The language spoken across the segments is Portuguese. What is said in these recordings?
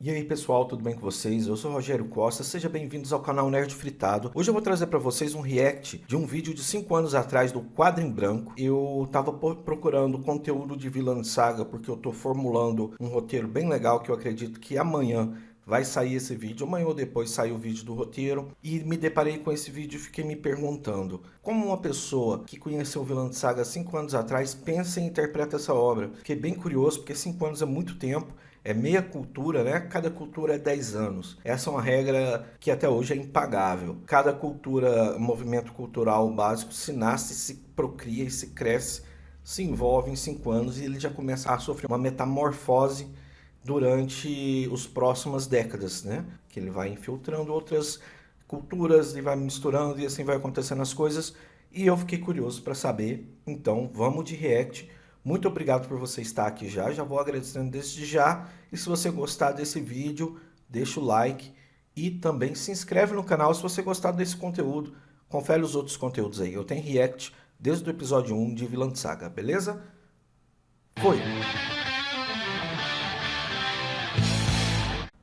E aí pessoal, tudo bem com vocês? Eu sou o Rogério Costa, sejam bem-vindos ao canal Nerd Fritado. Hoje eu vou trazer para vocês um react de um vídeo de 5 anos atrás do Quadro em Branco. Eu tava procurando conteúdo de Vinland Saga porque eu tô formulando um roteiro bem legal que eu acredito que amanhã vai sair esse vídeo, amanhã ou depois sai o vídeo do roteiro, e me deparei com esse vídeo e fiquei me perguntando como uma pessoa que conheceu Vinland Saga 5 anos atrás pensa e interpreta essa obra. Fiquei bem curioso porque 5 anos é muito tempo. É meia cultura, né? Cada cultura é 10 anos. Essa é uma regra que até hoje é impagável. Cada cultura, movimento cultural básico, se nasce, se procria e se cresce, se envolve em 5 anos e ele já começa a sofrer uma metamorfose durante as próximas décadas, né? Que ele vai infiltrando outras culturas, ele vai misturando e assim vai acontecendo as coisas. E eu fiquei curioso para saber, então vamos de react. Muito obrigado por você estar aqui já vou agradecendo desde já. E se você gostar desse vídeo, deixa o like e também se inscreve no canal se você gostar desse conteúdo. Confere os outros conteúdos aí. Eu tenho react desde o episódio 1 de Vinland Saga, beleza? Foi!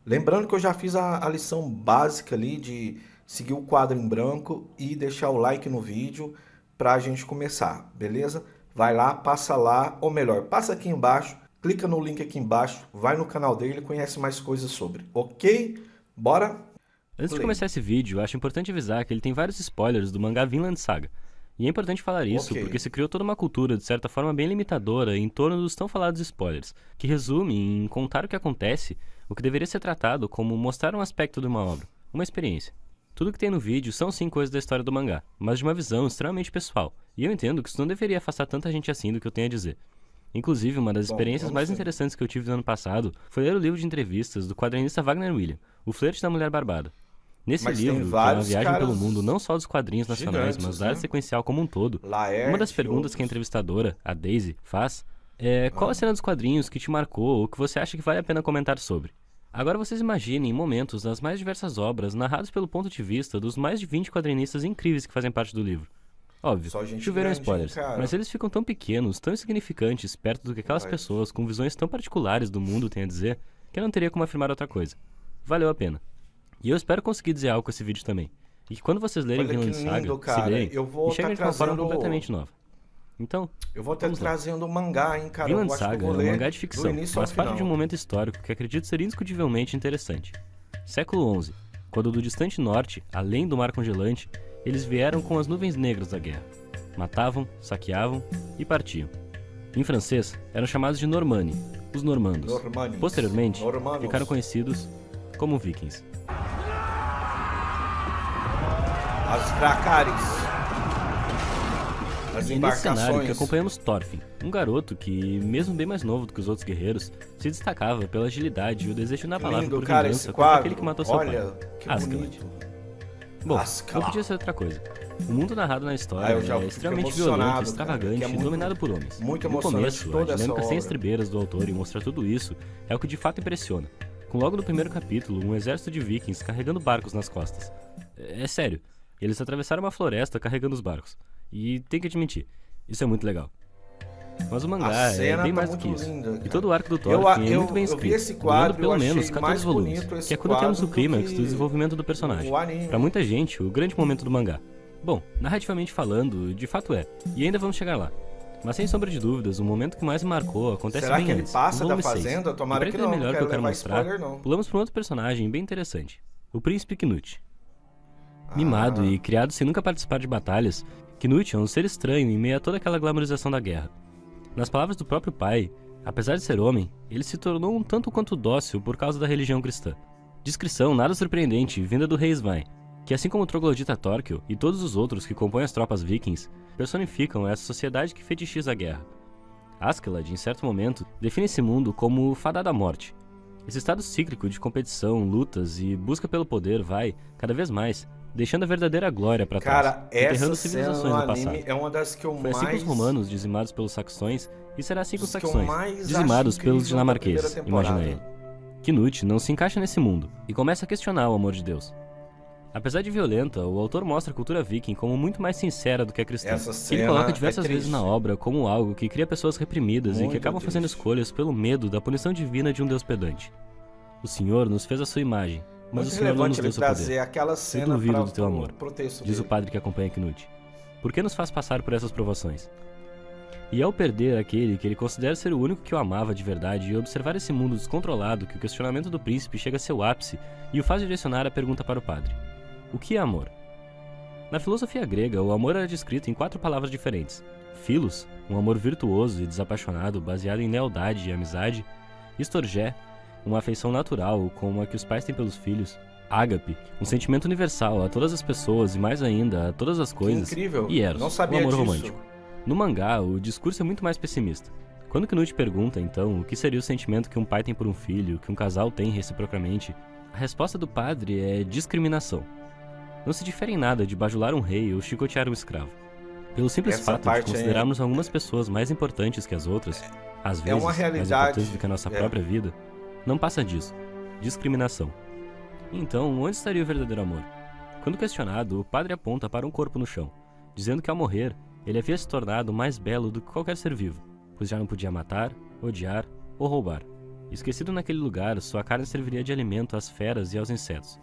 Lembrando que eu já fiz a lição básica ali de seguir o quadro em branco e deixar o like no vídeo para a gente começar, beleza? Vai lá, passa lá, ou melhor, passa aqui embaixo, clica no link aqui embaixo, vai no canal dele e conhece mais coisas sobre, ok? Bora? Antes de começar esse vídeo, acho importante avisar que ele tem vários spoilers do mangá Vinland Saga. E é importante falar isso porque se criou toda uma cultura, de certa forma, bem limitadora em torno dos tão falados spoilers, que resume em contar o que acontece, o que deveria ser tratado como mostrar um aspecto de uma obra, uma experiência. Tudo que tem no vídeo são sim coisas da história do mangá, mas de uma visão extremamente pessoal, e eu entendo que isso não deveria afastar tanta gente assim do que eu tenho a dizer. Inclusive, uma das experiências mais interessantes que eu tive no ano passado foi ler o livro de entrevistas do quadrinista Wagner William, O Flerte da Mulher Barbada. Nesse livro, que é uma viagem pelo mundo não só dos quadrinhos nacionais, mas da área sequencial como um todo, uma das perguntas que a entrevistadora, a Daisy, faz é qual a cena dos quadrinhos que te marcou ou que você acha que vale a pena comentar sobre. Agora vocês imaginem momentos das mais diversas obras narrados pelo ponto de vista dos mais de 20 quadrinistas incríveis que fazem parte do livro. Óbvio, choveram spoilers, mas eles ficam tão pequenos, tão insignificantes perto do que aquelas pessoas com visões tão particulares do mundo têm a dizer, que eu não teria como afirmar outra coisa. Valeu a pena. E eu espero conseguir dizer algo com esse vídeo também. E que quando vocês lerem Vinland Saga, se lerem, enxerguem de uma forma completamente nova. Então, eu vou estar trazendo um mangá, hein, cara. Vinland Saga é um mangá de ficção, faz parte de um momento histórico que acredito ser indiscutivelmente interessante. Século XI, quando do distante norte, além do mar congelante, eles vieram com as nuvens negras da guerra. Matavam, saqueavam e partiam. Em francês, eram chamados de Normanni, os normandos. Posteriormente, ficaram conhecidos como vikings. As Dracarys. E é nesse cenário que acompanhamos Thorfinn, um garoto que, mesmo bem mais novo do que os outros guerreiros, se destacava pela agilidade e o desejo na palavra por vingança contra aquele que matou seu pai, Askeladd. Bom, não podia ser outra coisa. O mundo narrado na história é extremamente violento, extravagante e dominado por homens. No começo, a dinâmica sem estribeiras do autor e mostrar tudo isso é o que de fato impressiona. Com logo no primeiro capítulo, um exército de vikings carregando barcos nas costas. É sério, eles atravessaram uma floresta carregando os barcos. E tem que admitir, isso é muito legal. Mas o mangá é bem mais do que isso. E todo o arco do Thorfinn é muito bem escrito, durando pelo menos 14 volumes, que é quando temos o clímax do desenvolvimento do personagem. Pra muita gente, o grande momento do mangá. Bom, narrativamente falando, de fato é, e ainda vamos chegar lá. Mas sem sombra de dúvidas, o momento que mais me marcou acontece bem antes, no volume 6. E pra entender melhor o que eu quero mostrar, pulamos pra um outro personagem bem interessante, o Príncipe Knut. Mimado e criado sem nunca participar de batalhas, Knut é um ser estranho em meio a toda aquela glamorização da guerra. Nas palavras do próprio pai, apesar de ser homem, ele se tornou um tanto quanto dócil por causa da religião cristã. Descrição nada surpreendente vinda do rei Svein, que assim como o troglodita Thorkel e todos os outros que compõem as tropas vikings, personificam essa sociedade que fetichiza a guerra. Askeladd, em certo momento, define esse mundo como fadado à morte. Esse estado cíclico de competição, lutas e busca pelo poder vai, cada vez mais, deixando a verdadeira glória para trás, enterrando civilizações do passado. É uma das que eu Foi assim com os romanos dizimados pelos saxões, e será assim com os saxões, dizimados pelos dinamarqueses, imagina ele. Knut não se encaixa nesse mundo, e começa a questionar o amor de Deus. Apesar de violenta, o autor mostra a cultura viking como muito mais sincera do que a cristã. Ele coloca diversas vezes na obra como algo que cria pessoas reprimidas e que acabam fazendo escolhas pelo medo da punição divina de um deus pedante. O Senhor nos fez a sua imagem, mas muito o Senhor não nos deu seu poder. Aquela cena eu duvido do teu amor, diz o padre que acompanha Knut. Por que nos faz passar por essas provações? E ao perder aquele que ele considera ser o único que o amava de verdade e observar esse mundo descontrolado que o questionamento do príncipe chega a seu ápice e o faz direcionar a pergunta para o padre. O que é amor? Na filosofia grega, o amor era descrito em 4 palavras diferentes. Philos, um amor virtuoso e desapaixonado baseado em lealdade e amizade. Storgé, uma afeição natural como a que os pais têm pelos filhos. Ágape, um sentimento universal a todas as pessoas e mais ainda a todas as coisas. Incrível. E Eros, não sabia um amor disso. romântico. No mangá, o discurso é muito mais pessimista. Quando Knut pergunta, então, o que seria o sentimento que um pai tem por um filho, que um casal tem reciprocamente, a resposta do padre é discriminação. Não se difere em nada de bajular um rei ou chicotear um escravo. Pelo simples fato de considerarmos algumas pessoas mais importantes que as outras, às vezes mais importantes do que a nossa própria vida, não passa disso. Discriminação. Então, onde estaria o verdadeiro amor? Quando questionado, o padre aponta para um corpo no chão, dizendo que ao morrer, ele havia se tornado mais belo do que qualquer ser vivo, pois já não podia matar, odiar ou roubar. Esquecido naquele lugar, sua carne serviria de alimento às feras e aos insetos.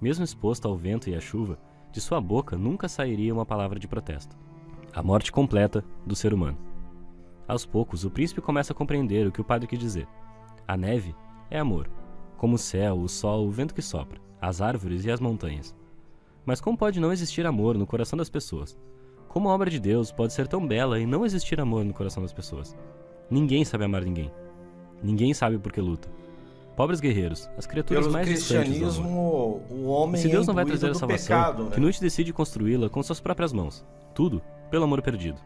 Mesmo exposto ao vento e à chuva, de sua boca nunca sairia uma palavra de protesto. A morte completa do ser humano. Aos poucos, o príncipe começa a compreender o que o padre quis dizer. A neve é amor, como o céu, o sol, o vento que sopra, as árvores e as montanhas. Mas como pode não existir amor no coração das pessoas? Como a obra de Deus pode ser tão bela e não existir amor no coração das pessoas? Ninguém sabe amar ninguém. Ninguém sabe por que luta. Pobres guerreiros, as criaturas Pelo mais distantes do amor. O homem e se Deus não vai trazer a do salvação, pecado, né? Knut decide construí-la com suas próprias mãos. Tudo pelo amor perdido.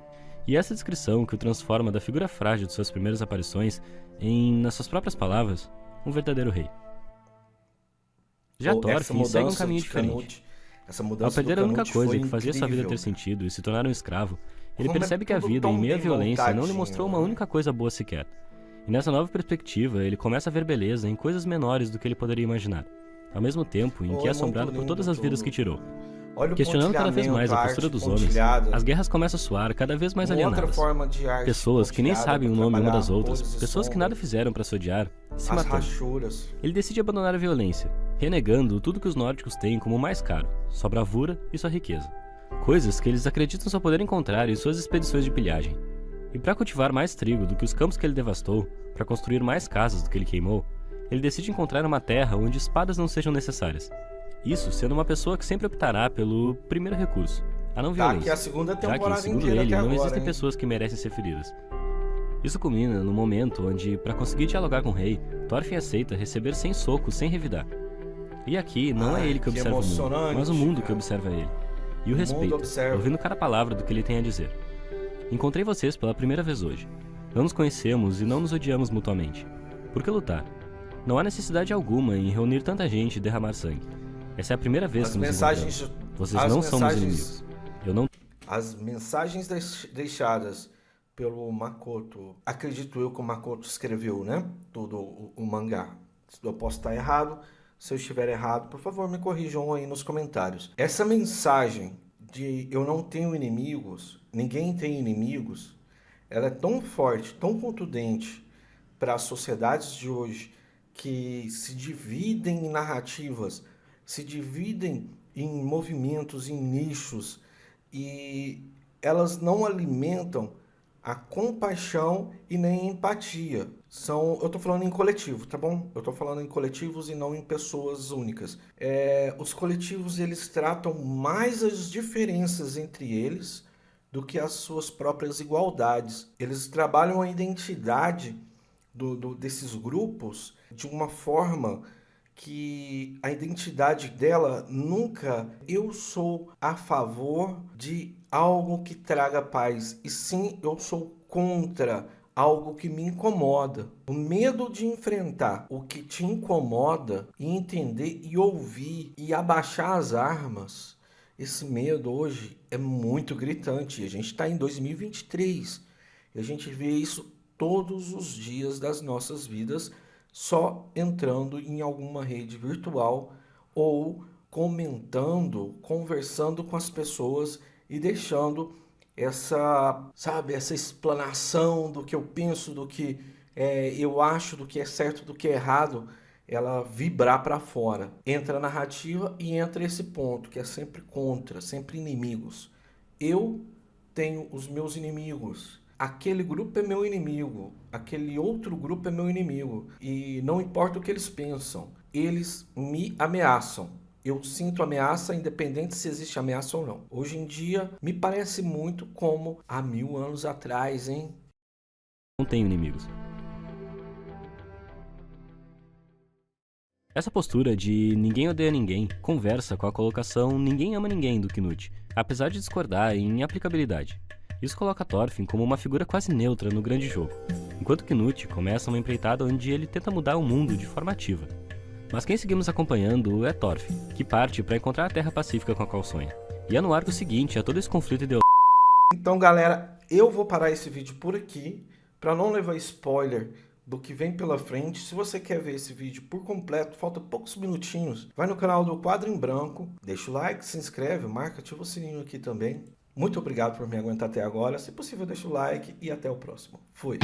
E essa descrição que o transforma da figura frágil de suas primeiras aparições em, nas suas próprias palavras, um verdadeiro rei. Já Thorfinn segue um caminho diferente. Ao perder a única coisa que fazia sua vida ter sentido e se tornar um escravo, ele percebe que a vida, em meio à violência, não lhe mostrou uma única coisa boa sequer. E nessa nova perspectiva, ele começa a ver beleza em coisas menores do que ele poderia imaginar, ao mesmo tempo em que é assombrado por todas as vidas que tirou. Questionando cada vez mais a postura dos homens, as guerras começam a soar cada vez mais alienadas. Pessoas que nem sabem o nome uma das outras, pessoas que nada fizeram para se odiar, se matando. Ele decide abandonar a violência, renegando tudo que os nórdicos têm como mais caro, sua bravura e sua riqueza. Coisas que eles acreditam só poder encontrar em suas expedições de pilhagem. E para cultivar mais trigo do que os campos que ele devastou, para construir mais casas do que ele queimou, ele decide encontrar uma terra onde espadas não sejam necessárias. Isso sendo uma pessoa que sempre optará pelo primeiro recurso, a não violência. Que a segunda já que, segundo ele, não existem pessoas que merecem ser feridas. Isso culmina no momento onde, para conseguir dialogar com o rei, Thorfinn aceita receber 100 socos sem revidar. E aqui não é ele que observa o mundo, mas o mundo que observa ele. E o respeita, ouvindo cada palavra do que ele tem a dizer. Encontrei vocês pela primeira vez hoje. Não nos conhecemos e não nos odiamos mutuamente. Por que lutar? Não há necessidade alguma em reunir tanta gente e derramar sangue. Essa é a primeira vez que nos encontramos. Vocês não são meus inimigos. Eu não... As mensagens deixadas pelo Makoto, acredito eu que o Makoto escreveu, né? Todo o mangá. Eu posso estar errado. Se eu estiver errado, por favor, me corrijam aí nos comentários. Essa mensagem de eu não tenho inimigos, ninguém tem inimigos, ela é tão forte, tão contundente para as sociedades de hoje, que se dividem em narrativas, se dividem em movimentos, em nichos, e elas não alimentam a compaixão e nem a empatia. Eu estou falando em coletivo, tá bom? Eu estou falando em coletivos e não em pessoas únicas. Os coletivos, eles tratam mais as diferenças entre eles do que as suas próprias igualdades. Eles trabalham a identidade desses grupos de uma forma que a identidade dela nunca... Eu sou a favor de algo que traga paz, e sim, eu sou contra algo que me incomoda. O medo de enfrentar o que te incomoda e entender e ouvir e abaixar as armas, esse medo hoje é muito gritante. A gente está em 2023 e a gente vê isso todos os dias das nossas vidas, só entrando em alguma rede virtual ou comentando, conversando com as pessoas e deixando essa explanação do que eu penso, do que eu acho, do que é certo, do que é errado, ela vibrar para fora. Entra a narrativa e entra esse ponto, que é sempre contra, sempre inimigos. Eu tenho os meus inimigos. Aquele grupo é meu inimigo, aquele outro grupo é meu inimigo. E não importa o que eles pensam, eles me ameaçam. Eu sinto ameaça independente se existe ameaça ou não. Hoje em dia, me parece muito como há 1000 anos atrás, hein? Não tenho inimigos. Essa postura de ninguém odeia ninguém conversa com a colocação ninguém ama ninguém do Knut, apesar de discordar em aplicabilidade. Isso coloca Thorfinn como uma figura quase neutra no grande jogo, enquanto Knut começa uma empreitada onde ele tenta mudar o mundo de forma ativa. Mas quem seguimos acompanhando é Thorfinn, que parte para encontrar a Terra Pacífica com a qual sonha. E é no arco seguinte a todo esse conflito ideológico. Então, galera, eu vou parar esse vídeo por aqui, para não levar spoiler do que vem pela frente. Se você quer ver esse vídeo por completo, falta poucos minutinhos, vai no canal do Quadro em Branco, deixa o like, se inscreve, marca, ativa o sininho aqui também. Muito obrigado por me aguentar até agora. Se possível, deixa o like e até o próximo. Fui!